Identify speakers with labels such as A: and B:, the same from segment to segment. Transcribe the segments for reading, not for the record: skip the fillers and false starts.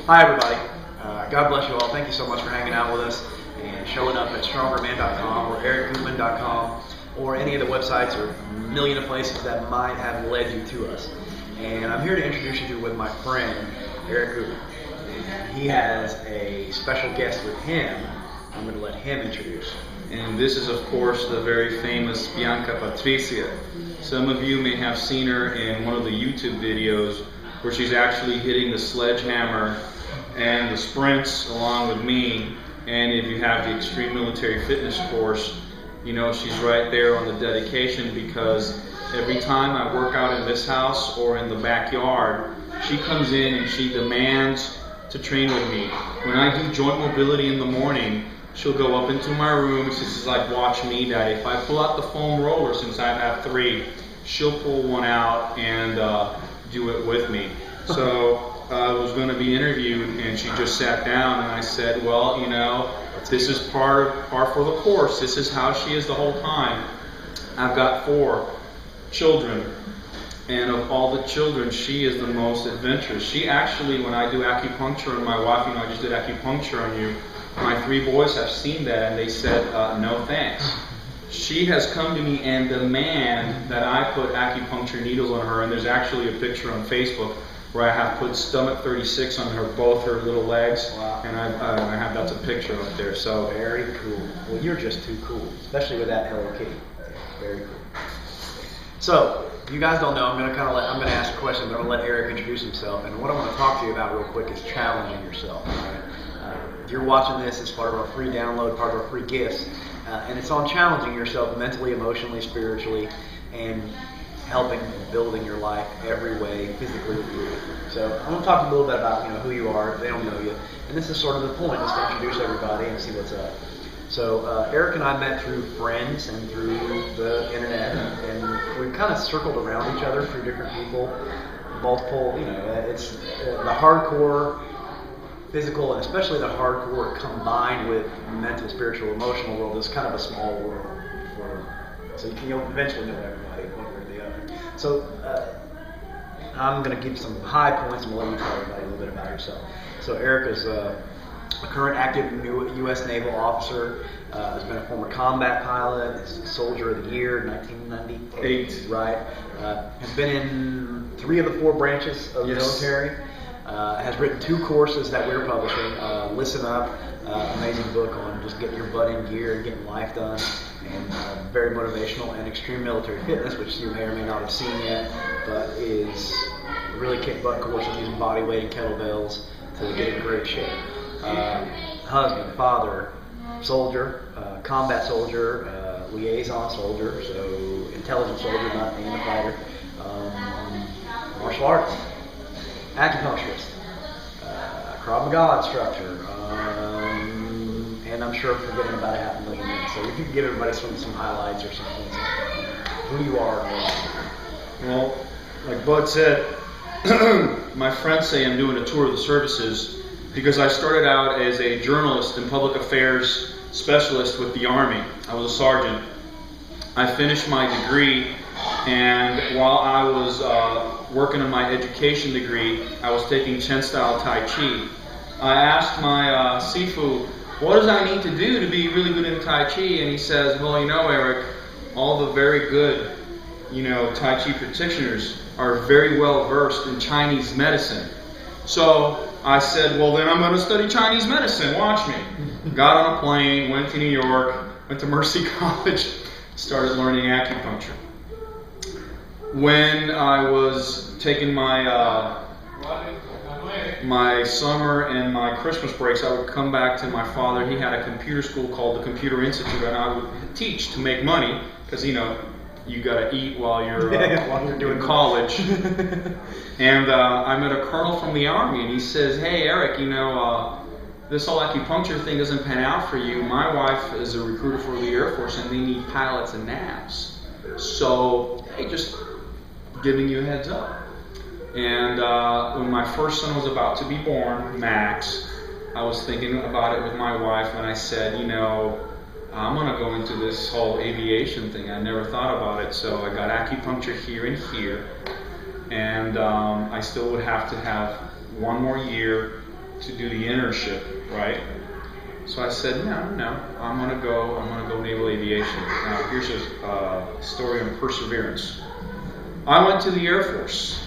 A: Hi everybody, God bless you all. Thank you so much for hanging out with us and showing up at strongerman.com or ericguttmann.com or any of the websites or a million of places that might have led you to us. And I'm here to introduce you to with my friend, Eric Guttmann. He has a special guest with him. I'm going to let him introduce.
B: And this is, of course, the very famous Bianca Patricia. Some of you may have seen her in one of the YouTube videos where she's actually hitting the sledgehammer and the sprints along with me. And if you have the Extreme Military Fitness course, you know she's right there on the dedication, because every time I work out in this house or in the backyard, she comes in and she demands to train with me. When I do joint mobility in the morning, she'll go up into my room. She's like, watch me, Daddy. If I pull out the foam roller, since I have 3, she'll pull one out and do it with me. So I was going to be interviewed, and she just sat down, and I said, well, you know, this is par for the course. This is how she is the whole time. I've got 4 children, and of all the children, she is the most adventurous. She actually, when I do acupuncture, and my wife, you know, I just did acupuncture on you, my 3 boys have seen that, and they said, no thanks. She has come to me and demand that I put acupuncture needles on her, and there's actually a picture on Facebook where I have put stomach 36 on her, both her little legs.
A: Wow.
B: And I have, that's a picture up there. So
A: very cool. Well, you're just too cool, especially with that Hello Kitty. Very cool. So, you guys don't know, I'm going to ask a question, but I'm going to let Eric introduce himself, and what I want to talk to you about real quick is challenging yourself. Right? If you're watching this, it's part of our free download, part of our free gifts, and it's on challenging yourself mentally, emotionally, spiritually, and helping building your life every way, physically. So I'm going to talk a little bit about who you are if they don't know you, and this is sort of the point, is to introduce everybody and see what's up. So Eric and I met through friends and through the internet, and we've kind of circled around each other through different people, multiple. It's the hardcore physical, and especially the hardcore combined with mental, spiritual, emotional world is kind of a small world. So you'll eventually know everybody, one way or the other. So I'm going to give some high points and we'll let you tell everybody a little bit about yourself. So Eric is a current active U.S. Naval officer, has been a former combat pilot, is Soldier of the Year, 1998, right? Has been in 3 of the 4 branches of the military. Has written 2 courses that we're publishing. Listen Up, amazing book on just getting your butt in gear and getting life done, and very motivational, and Extreme Military Fitness, which you may or may not have seen yet, but is a really kick butt course of using body weight and kettlebells to get in great shape. Husband, father, soldier, combat soldier, liaison soldier, so intelligence soldier, not being a fighter, martial arts, acupuncturist, Krav Maga instructor, and I'm sure I'm forgetting about 500,000 minutes. So if you could give everybody some highlights or something, who you are.
B: Well, like Bud said, my friends say I'm doing a tour of the services because I started out as a journalist and public affairs specialist with the Army. I was a sergeant. I finished my degree, and while I was working on my education degree, I was taking Chen-style Tai Chi. I asked my Sifu, what does I need to do to be really good in Tai Chi? And he says, well, Eric, all the very good, Tai Chi practitioners are very well versed in Chinese medicine. So I said, well, then I'm going to study Chinese medicine. Watch me. Got on a plane, went to New York, went to Mercy College, started learning acupuncture. When I was taking my summer and my Christmas breaks, I would come back to my father. He had a computer school called the Computer Institute, and I would teach to make money because, you got to eat while you're doing college. And I met a colonel from the Army, and he says, hey, Eric, this whole acupuncture thing doesn't pan out for you. My wife is a recruiter for the Air Force, and they need pilots and navs. So, hey, just giving you a heads up. And when my first son was about to be born, Max, I was thinking about it with my wife, and I said, I'm going to go into this whole aviation thing. I never thought about it, so I got acupuncture here and here. And I still would have to have 1 more year to do the internship, right? So I said, no, I'm gonna go naval aviation. Now here's a story on perseverance. I went to the Air Force,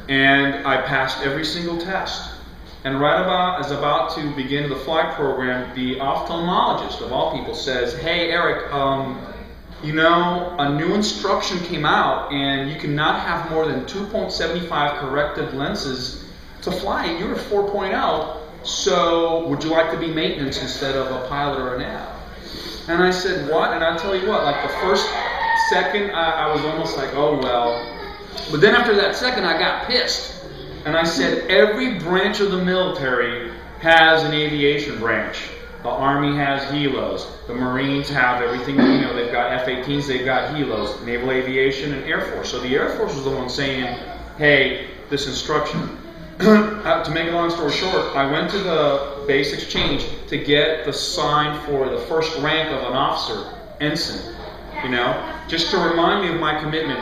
B: and I passed every single test. And right about to begin the flight program, the ophthalmologist of all people says, "Hey Eric, a new instruction came out, and you cannot have more than 2.75 corrective lenses to fly, and you're a 4.0. So would you like to be maintenance instead of a pilot or a nav?" And I said, "What?" And I'll tell you what, like the first second, I was almost like, oh well. But then after that second, I got pissed. And I said, every branch of the military has an aviation branch. The Army has helos. The Marines have everything, they've got F-18s, they've got helos, Naval Aviation and Air Force. So the Air Force was the one saying, hey, this instruction. To make a long story short, I went to the base exchange to get the sign for the first rank of an officer, ensign, just to remind me of my commitment.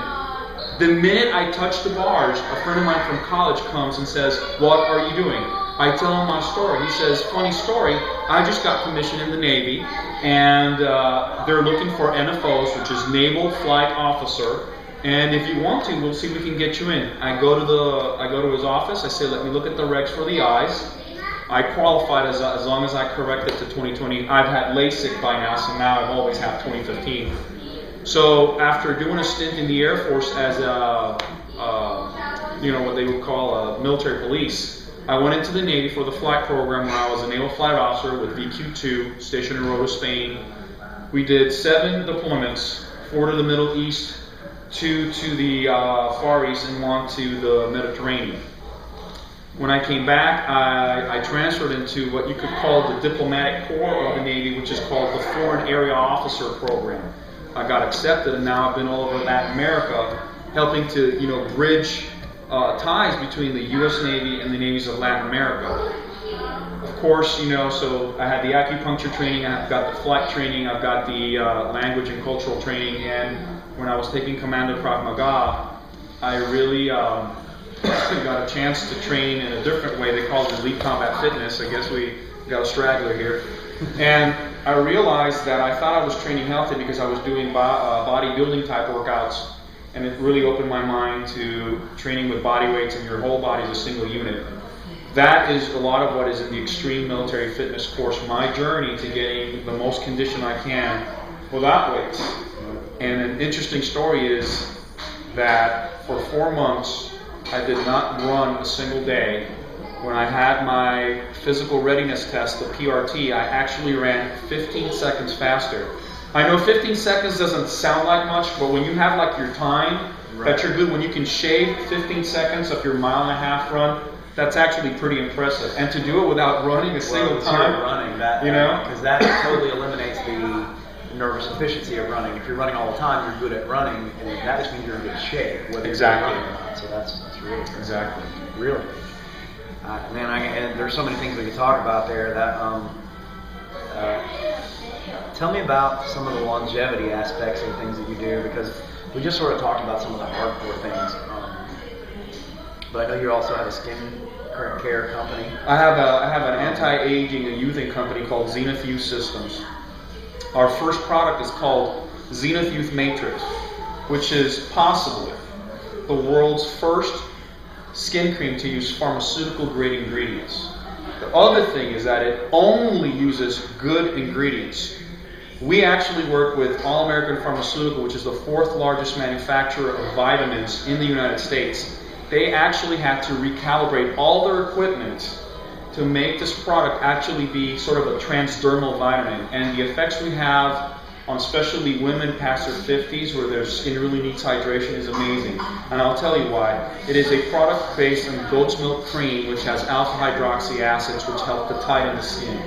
B: The minute I touch the bars, a friend of mine from college comes and says, "What are you doing?" I tell him my story. He says, "Funny story, I just got commissioned in the Navy, and they're looking for NFOs, which is Naval Flight Officer. And if you want to, we'll see if we can get you in." I go to his office. I say, "Let me look at the regs for the eyes." I qualified as long as I corrected to 2020. I've had LASIK by now, so now I've always had 2015. So after doing a stint in the Air Force as what they would call a military police, I went into the Navy for the flight program where I was a naval flight officer with VQ2, stationed in Rota, Spain. We did 7 deployments, 4 to the Middle East, 2 to the Far East, and 1 to the Mediterranean. When I came back, I transferred into what you could call the diplomatic corps of the Navy, which is called the Foreign Area Officer Program. I got accepted, and now I've been all over Latin America, helping to bridge ties between the U.S. Navy and the navies of Latin America. Of course, so I had the acupuncture training, I've got the flight training, I've got the language and cultural training, and when I was taking Commando Krav Maga, I really got a chance to train in a different way. They call it elite combat fitness. I guess we got a straggler here. And I realized that I thought I was training healthy because I was doing bodybuilding type workouts, and it really opened my mind to training with body weights and your whole body is a single unit. That is a lot of what is in the extreme military fitness course, my journey to getting the most condition I can without weights. And an interesting story is that for 4 months, I did not run a single day. When I had my physical readiness test, the PRT, I actually ran 15 seconds faster. I know 15 seconds doesn't sound like much, but when you have like your time, that you're good, when you can shave 15 seconds of your 1.5-mile run, that's actually pretty impressive. And to do it without running a single time,
A: running that, because that totally eliminates the nervous efficiency of running. If you're running all the time, you're good at running, and that just means you're in good shape.
B: Exactly.
A: You're running or not. So that's really good.
B: Exactly.
A: Really. And there's so many things we could talk about there. That tell me about some of the longevity aspects of things that you do, because we just sort of talked about some of the hardcore things. But I know you also have a skin care company.
B: I have an anti-aging and youthing company called Zenith Youth Systems. Our first product is called Zenith Youth Matrix, which is possibly the world's first skin cream to use pharmaceutical grade ingredients. The other thing is that it only uses good ingredients. We actually work with All American Pharmaceutical, which is the 4th largest manufacturer of vitamins in the United States. They actually had to recalibrate all their equipment to make this product actually be sort of a transdermal vitamin. And the effects we have on especially women past their 50s where their skin really needs hydration is amazing. And I'll tell you why. It is a product based on goat's milk cream, which has alpha hydroxy acids, which help to tighten the skin.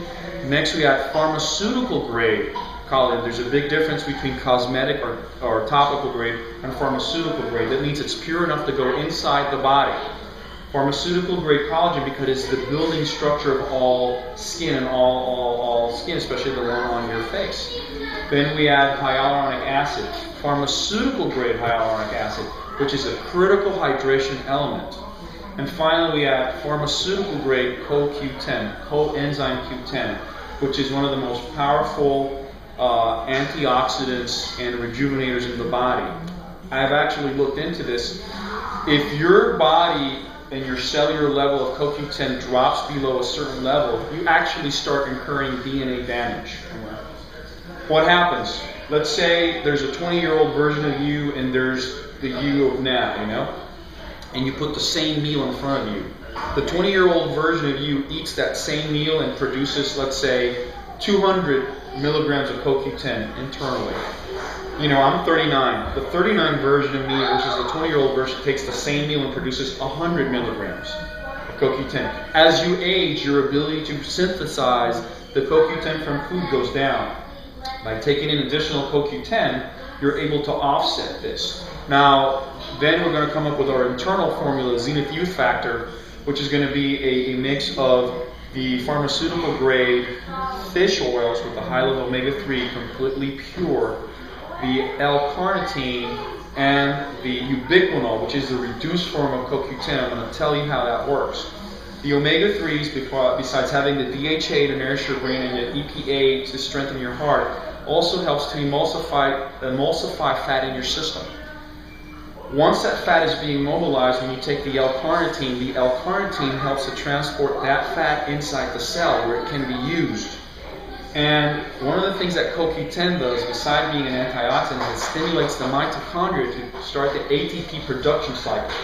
B: Next we have pharmaceutical grade collagen. There's a big difference between cosmetic or topical grade and pharmaceutical grade. That means it's pure enough to go inside the body. Pharmaceutical grade collagen, because it's the building structure of all skin and all skin, especially the one on your face. Then we add hyaluronic acid, pharmaceutical grade hyaluronic acid, which is a critical hydration element. And finally, we add pharmaceutical grade CoQ10, coenzyme Q10, which is one of the most powerful antioxidants and rejuvenators in the body. I've actually looked into this. If your body and your cellular level of CoQ10 drops below a certain level, you actually start incurring DNA damage. What happens? Let's say there's a 20-year-old version of you and there's the you of now, you know? And you put the same meal in front of you. The 20-year-old version of you eats that same meal and produces, let's say, 200 milligrams of CoQ10 internally. You know, I'm 39. The 39 version of me versus the 20-year-old version takes the same meal and produces 100 milligrams of CoQ10. As you age, your ability to synthesize the CoQ10 from food goes down. By taking in additional CoQ10, you're able to offset this. Now, then we're going to come up with our internal formula, Zenith Youth Factor, which is going to be a mix of the pharmaceutical grade fish oils with the high level omega-3, completely pure, the L-carnitine, and the ubiquinol, which is the reduced form of CoQ10. I'm going to tell you how that works. The omega-3s, besides having the DHA to nourish your brain and the EPA to strengthen your heart, also helps to emulsify fat in your system. Once that fat is being mobilized, when you take the L-carnitine helps to transport that fat inside the cell where it can be used. And one of the things that CoQ10 does, besides being an antioxidant, is it stimulates the mitochondria to start the ATP production cycle.